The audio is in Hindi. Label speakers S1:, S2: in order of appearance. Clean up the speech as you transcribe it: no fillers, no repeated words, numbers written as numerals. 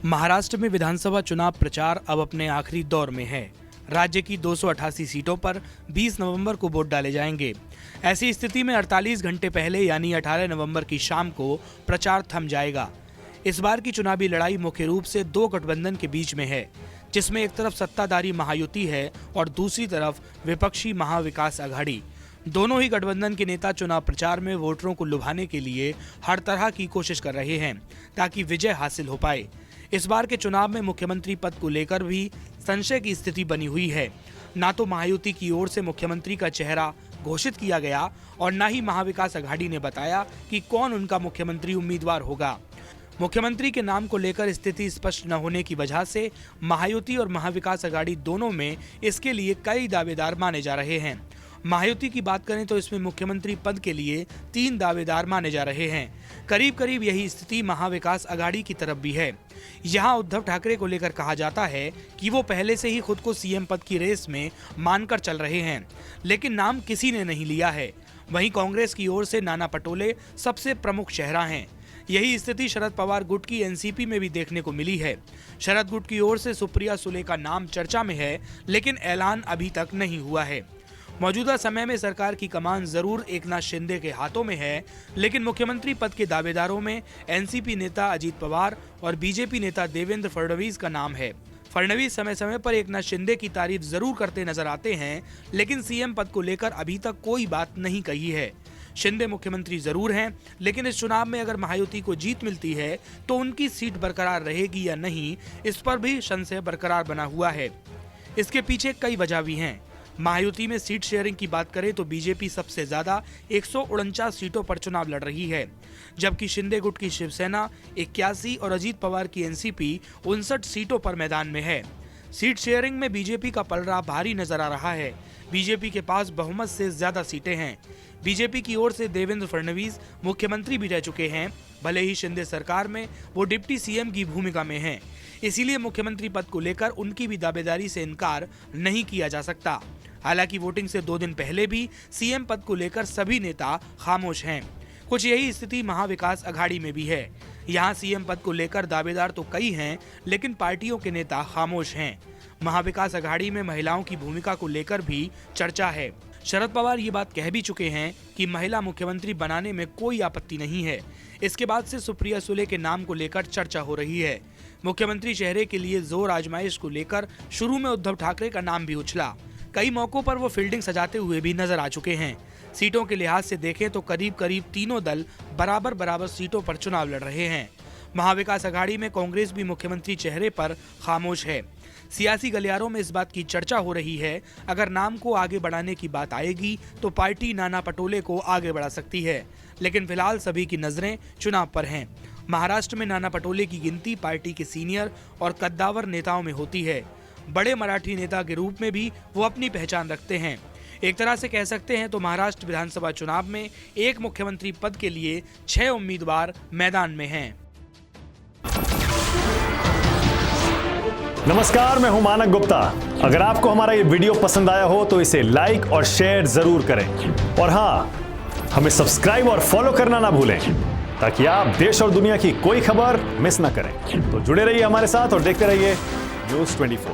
S1: महाराष्ट्र में विधानसभा चुनाव प्रचार अब अपने आखिरी दौर में है। राज्य की 288 सीटों पर 20 नवंबर को वोट डाले जाएंगे। ऐसी स्थिति में 48 घंटे पहले यानी 18 नवंबर की शाम को प्रचार थम जाएगा। इस बार की चुनावी लड़ाई मुख्य रूप से दो गठबंधन के बीच में है, जिसमें एक तरफ सत्ताधारी महायुति है और दूसरी तरफ विपक्षी महाविकास अघाड़ी। दोनों ही गठबंधन के नेता चुनाव प्रचार में वोटरों को लुभाने के लिए हर तरह की कोशिश कर रहे हैं ताकि विजय हासिल हो पाए। इस बार के चुनाव में मुख्यमंत्री पद को लेकर भी संशय की स्थिति बनी हुई है। ना तो महायुति की ओर से मुख्यमंत्री का चेहरा घोषित किया गया और न ही महाविकास अघाड़ी ने बताया कि कौन उनका मुख्यमंत्री उम्मीदवार होगा। मुख्यमंत्री के नाम को लेकर स्थिति स्पष्ट न होने की वजह से महायुति और महाविकास अघाड़ी दोनों में इसके लिए कई दावेदार माने जा रहे हैं। महायुति की बात करें तो इसमें मुख्यमंत्री पद के लिए 3 दावेदार माने जा रहे हैं। करीब करीब यही स्थिति महाविकास अघाड़ी की तरफ भी है। यहां उद्धव ठाकरे को लेकर कहा जाता है कि वो पहले से ही खुद को सीएम पद की रेस में मानकर चल रहे हैं, लेकिन नाम किसी ने नहीं लिया है। वहीं कांग्रेस की ओर से नाना पटोले सबसे प्रमुख चेहरा हैं। यही स्थिति शरद पवार गुट की एनसीपी में भी देखने को मिली है। शरद गुट की ओर से सुप्रिया सुले का नाम चर्चा में है, लेकिन ऐलान अभी तक नहीं हुआ है। मौजूदा समय में सरकार की कमान जरूर एकनाथ शिंदे के हाथों में है, लेकिन मुख्यमंत्री पद के दावेदारों में एनसीपी नेता अजीत पवार और बीजेपी नेता देवेंद्र फडणवीस का नाम है। फडणवीस समय समय पर एकनाथ शिंदे की तारीफ जरूर करते नजर आते हैं, लेकिन सीएम पद को लेकर अभी तक कोई बात नहीं कही है। शिंदे मुख्यमंत्री जरूर हैं, लेकिन इस चुनाव में अगर महायुति को जीत मिलती है तो उनकी सीट बरकरार रहेगी या नहीं, इस पर भी संशय बरकरार बना हुआ है। इसके पीछे कई वजह भी हैं। महायुति में सीट शेयरिंग की बात करें तो बीजेपी सबसे ज्यादा 149 सीटों पर चुनाव लड़ रही है, जबकि शिंदे गुट की शिवसेना 81 और अजीत पवार की एनसीपी 59 सीटों पर मैदान में है। सीट शेयरिंग में बीजेपी का पलड़ा भारी नजर आ रहा है। बीजेपी के पास बहुमत से ज्यादा सीटें हैं। बीजेपी की ओर से देवेंद्र फडणवीस मुख्यमंत्री भी रह चुके हैं, भले ही शिंदे सरकार में वो डिप्टी सीएम की भूमिका में हैं। इसीलिए मुख्यमंत्री पद को लेकर उनकी भी दावेदारी से इनकार नहीं किया जा सकता। हालांकि वोटिंग से 2 दिन पहले भी सीएम पद को लेकर सभी नेता खामोश हैं। कुछ यही स्थिति महाविकास अघाड़ी में भी है। यहाँ सीएम पद को लेकर दावेदार तो कई हैं, लेकिन पार्टियों के नेता खामोश हैं। महाविकास अघाड़ी में महिलाओं की भूमिका को लेकर भी चर्चा है। शरद पवार ये बात कह भी चुके हैं कि महिला मुख्यमंत्री बनाने में कोई आपत्ति नहीं है। इसके बाद से सुप्रिया सुले के नाम को लेकर चर्चा हो रही है। मुख्यमंत्री चेहरे के लिए जोर आजमाइश को लेकर शुरू में उद्धव ठाकरे का नाम भी उछला। कई मौकों पर वो फील्डिंग सजाते हुए भी नजर आ चुके हैं। सीटों के लिहाज से देखें तो करीब करीब तीनों दल बराबर सीटों पर चुनाव लड़ रहे हैं। महाविकास अघाड़ी में कांग्रेस भी मुख्यमंत्री चेहरे पर खामोश है। सियासी गलियारों में इस बात की चर्चा हो रही है, अगर नाम को आगे बढ़ाने की बात आएगी तो पार्टी नाना पटोले को आगे बढ़ा सकती है, लेकिन फिलहाल सभी की नजरें चुनाव पर हैं। महाराष्ट्र में नाना पटोले की गिनती पार्टी के सीनियर और कद्दावर नेताओं में होती है। बड़े मराठी नेता के रूप में भी वो अपनी पहचान रखते हैं। एक तरह से कह सकते हैं तो महाराष्ट्र विधानसभा चुनाव में एक मुख्यमंत्री पद के लिए 6 उम्मीदवार मैदान में हैं।
S2: नमस्कार, मैं हूं मानक गुप्ता। अगर आपको हमारा ये वीडियो पसंद आया हो तो इसे लाइक और शेयर जरूर करें, और हां, हमें सब्सक्राइब और फॉलो करना ना भूलें ताकि आप देश और दुनिया की कोई खबर मिस ना करें। तो जुड़े रहिए हमारे साथ और देखते रहिए न्यूज़ 24।